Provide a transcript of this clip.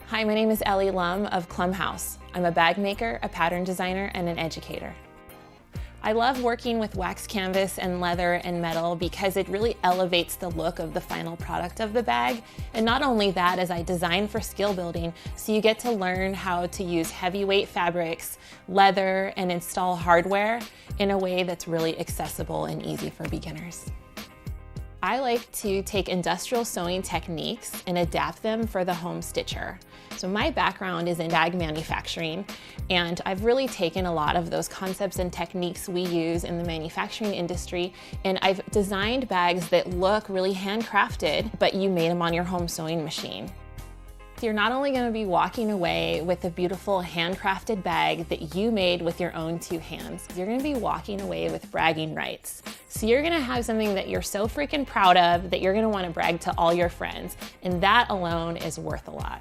Hi, my name is Ellie Lum of Klum House. I'm a bag maker, a pattern designer, and an educator. I love working with wax canvas and leather and metal because it really elevates the look of the final product of the bag. And not only that, as I design for skill building, so you get to learn how to use heavyweight fabrics, leather, and install hardware in a way that's really accessible and easy for beginners. I like to take industrial sewing techniques and adapt them for the home stitcher. So my background is in bag manufacturing, and I've really taken a lot of those concepts and techniques we use in the manufacturing industry, and I've designed bags that look really handcrafted, but you made them on your home sewing machine. You're not only going to be walking away with a beautiful handcrafted bag that you made with your own two hands, you're going to be walking away with bragging rights. So you're going to have something that you're so freaking proud of that you're going to want to brag to all your friends, and that alone is worth a lot.